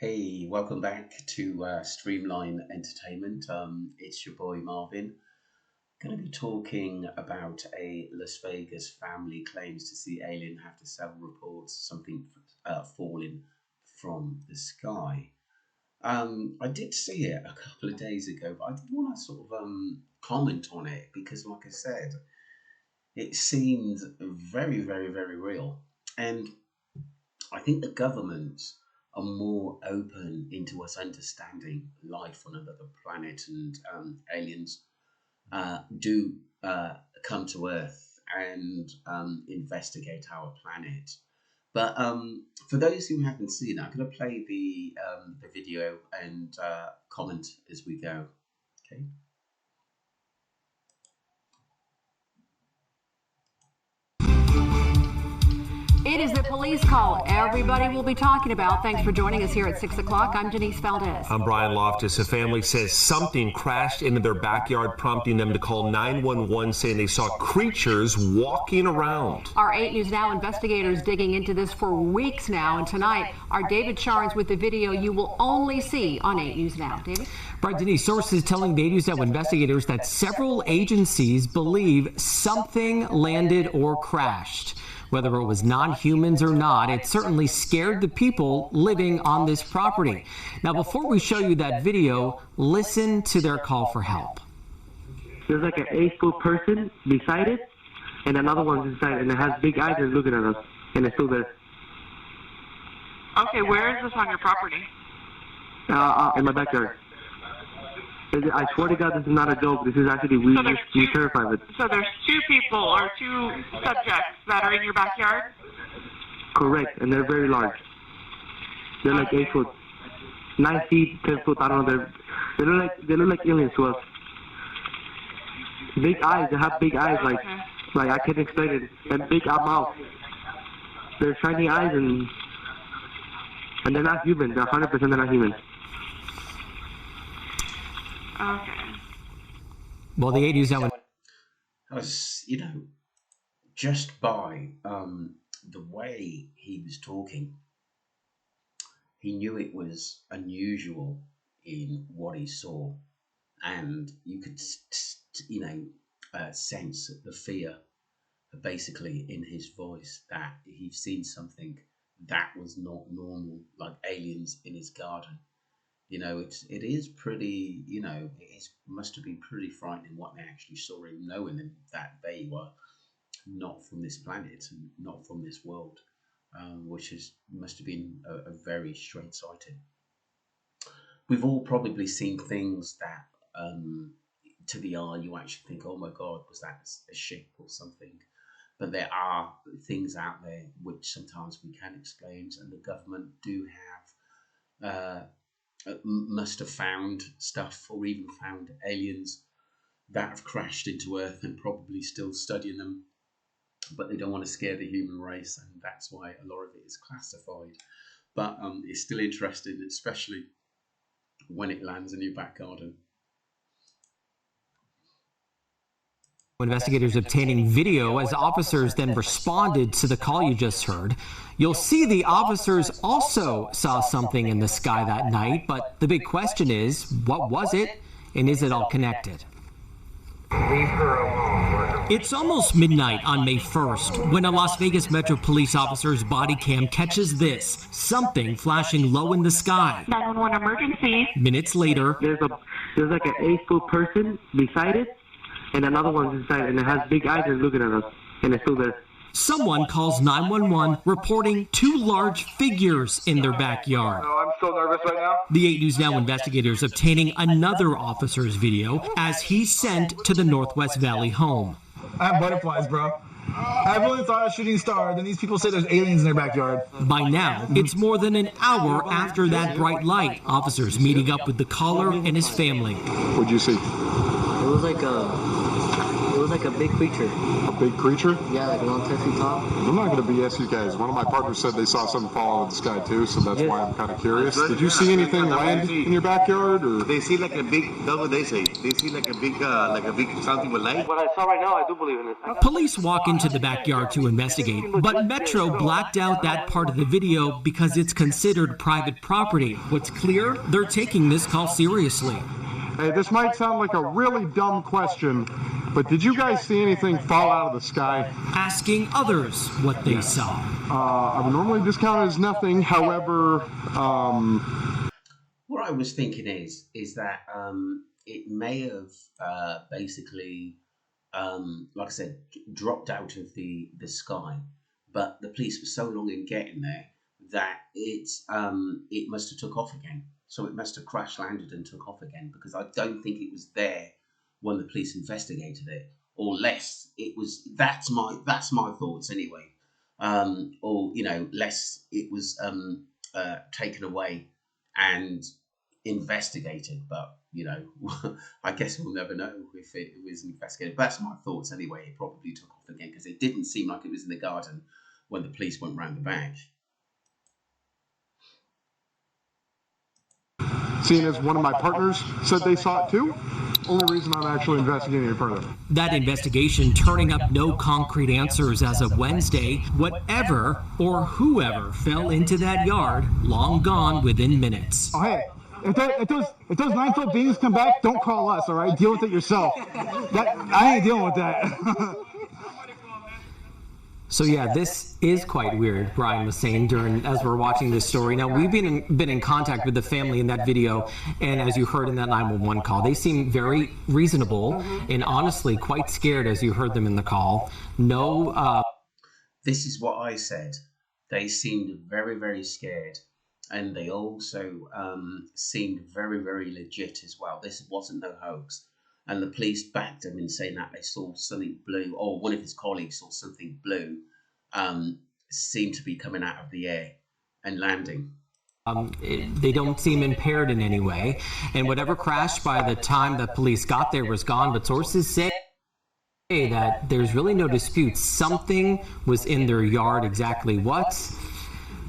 Hey, welcome back to Streamline Entertainment. It's your boy Marvin. Going to be talking about a Las Vegas family claims to see alien after several reports something falling from the sky. I did see it a couple of days ago, but I didn't want to sort of comment on it because, like I said, it seemed very, very, very real. And I think the governments are more open into us understanding life on another planet, and aliens do come to Earth and investigate our planet. But for those who haven't seen it, I'm going to play the video and comment as we go. Okay. It is the police call everybody will be talking about. Thanks for joining us here at 6 o'clock. I'm Denise Valdez. I'm Brian Loftus. A family says something crashed into their backyard, prompting them to call 911, saying they saw creatures walking around. Our 8 News Now investigators digging into this for weeks now. And tonight, our David Charnes with the video you will only see on 8 News Now. David? Right, Denise, sources telling the 8 News Now investigators that several agencies believe something landed or crashed. Whether it was non-humans or not, it certainly scared the people living on this property. Now, before we show you that video, listen to their call for help. There's like an 8-foot person beside it, and another one's inside, and it has big eyes and looking at us, and it's still there. Okay, where is this on your property? In my backyard. I swear to God, this is not a joke. This is actually, we terrified of it. So there's 2 people or 2 subjects that are in your backyard? Correct, and they're very large. They're like 8 foot, 9 feet, 10 foot. I don't know. They look like aliens to us. Big eyes. They have big eyes, like I can't explain it. And big mouth. They're shiny eyes, and they're not human. They're 100% they're not human. Okay. Well, the 8 News Now. I was, just by the way he was talking, he knew it was unusual in what he saw, and you could, sense the fear, basically in his voice, that he'd seen something that was not normal, like aliens in his garden. It is pretty, it must have been pretty frightening what they actually saw him, knowing that they were not from this planet and not from this world, which must have been a very strange sighting. We've all probably seen things that, to the eye, you actually think, oh my God, was that a ship or something? But there are things out there which sometimes we can explain, and the government do have must have found stuff, or even found aliens that have crashed into Earth and probably still studying them, but they don't want to scare the human race, and that's why a lot of it is classified. But it's still interesting, especially when it lands in your back garden. Investigators obtaining video as officers then responded to the call you just heard. You'll see the officers also saw something in the sky that night, but the big question is, what was it, and is it all connected? Leave her alone. It's almost midnight on May 1st when a Las Vegas Metro police officer's body cam catches this, something flashing low in the sky. 911 emergency. Minutes later, There's like an 8-foot person beside it, and another one's inside, and it has big eyes and looking at us, and it's still there. someone calls 911 reporting 2 large figures in their backyard. Oh, I'm so nervous right now. The 8 News Now investigators obtaining another officer's video as he's sent to the Northwest Valley home. I have butterflies, bro. I really thought I was a shooting star. Then these people say there's aliens in their backyard. By now, it's more than an hour after that bright light. Officers meeting up with the caller and his family. What'd you see? It was was like a big creature. A big creature? Yeah, like around 10 feet tall. I'm not going to BS you guys. One of my partners said they saw something fall out of the sky too, so that's why I'm kind of curious. Did you see anything land in your backyard, or? They see like a big, that's what they say. They see like a big something with light. What I saw right now, I do believe in it. Police walk into the backyard to investigate, but Metro blacked out that part of the video because it's considered private property. What's clear? They're taking this call seriously. Hey, this might sound like a really dumb question, but did you guys see anything fall out of the sky? Asking others what they saw. I would normally discount it as nothing. However, what I was thinking is that it may have basically, like I said, dropped out of the sky, but the police were so long in getting there that it must have took off again. So it must have crash landed and took off again, because I don't think it was there when the police investigated it, or less it was. That's my thoughts anyway. Or less it was taken away and investigated. But I guess we'll never know if it was investigated. But that's my thoughts anyway. It probably took off again because it didn't seem like it was in the garden when the police went round the back. seeing as one of my partners said they saw it too, only reason I'm actually investigating it further. That investigation turning up no concrete answers as of Wednesday. Whatever or whoever fell into that yard, long gone within minutes. Oh, hey, if those 9-foot beings come back, don't call us, all right? Deal with it yourself. I ain't dealing with that. So yeah, this is quite weird, Brian was saying as we're watching this story. Now, we've been in contact with the family in that video, and as you heard in that 911 call, they seem very reasonable and honestly quite scared as you heard them in the call. This is what I said. They seemed very, very scared, and they also seemed very, very legit as well. This wasn't no hoax. And the police backed him in saying that they saw something blue, or one of his colleagues saw something blue, seemed to be coming out of the air and landing. They don't seem impaired in any way. And whatever crashed by the time that police got there was gone. But sources say that there's really no dispute. Something was in their yard. Exactly what?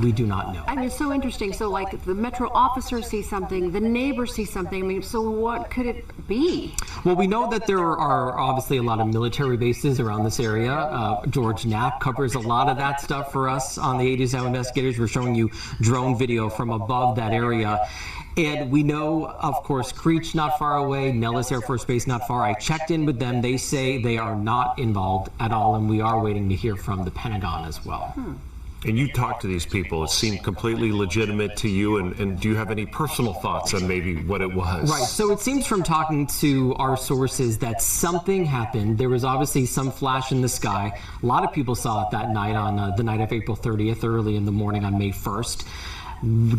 We do not know. I mean, it's so interesting. So, like, the Metro officer sees something, the neighbor sees something. I mean, so what could it be? Well, we know that there are obviously a lot of military bases around this area. George Knapp covers a lot of that stuff for us on the 80s Now Investigators. We're showing you drone video from above that area. And we know, of course, Creech not far away, Nellis Air Force Base not far. I checked in with them. They say they are not involved at all, and we are waiting to hear from the Pentagon as well. And you talked to these people. It seemed completely legitimate to you. And do you have any personal thoughts on maybe what it was? Right. So it seems from talking to our sources that something happened. There was obviously some flash in the sky. A lot of people saw it that night on the night of April 30th, early in the morning on May 1st.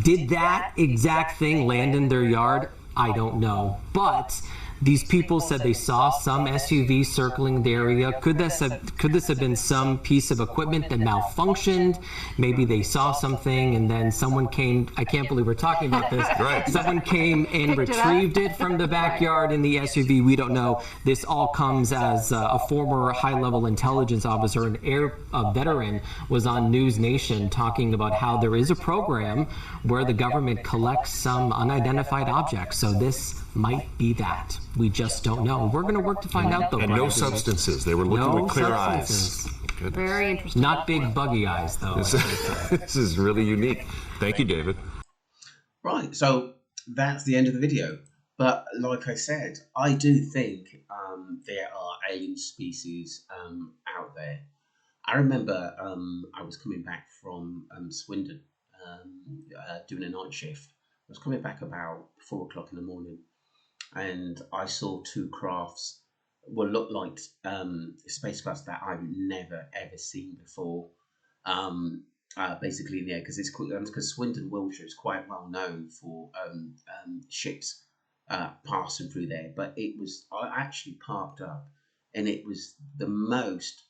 Did that exact thing land in their yard? I don't know. But these people said they saw some SUV circling the area. Could this have been some piece of equipment that malfunctioned? Maybe they saw something and then someone came. I can't believe we're talking about this. Right. Someone came and retrieved it from the backyard in the SUV. We don't know. This all comes as a former high-level intelligence officer, a veteran, was on News Nation talking about how there is a program where the government collects some unidentified objects. So this might be that. We just don't know. We're going to work to find out, though. And no substances. They were looking with clear eyes. Very interesting. Not big buggy eyes, though. This is really unique. Thank you, David. Right, so that's the end of the video. But like I said, I do think there are alien species out there. I remember I was coming back from Swindon doing a night shift. I was coming back about 4 o'clock in the morning, and I saw two crafts, looked like spacecrafts that I've never ever seen before. Basically in the air, because Swindon, Wiltshire is quite well known for ships passing through there. But I actually parked up, and it was the most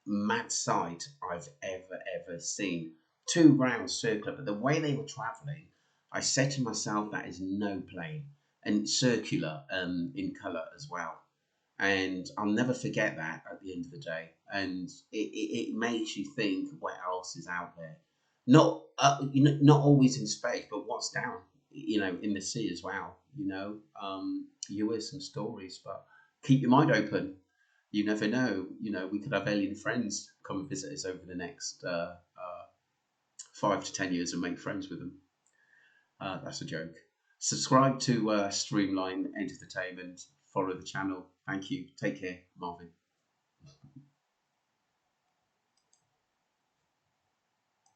mad sight I've ever seen. Two round circular, but the way they were travelling, I said to myself, that is no plane. And circular in colour as well. And I'll never forget that at the end of the day. And it makes you think what else is out there. Not not always in space, but what's down, in the sea as well. You hear some stories, but keep your mind open. You never know. We could have alien friends come and visit us over the next 5 to 10 years and make friends with them. That's a joke. Subscribe to Streamline Entertainment. Follow the channel. Thank you. Take care, Marvin.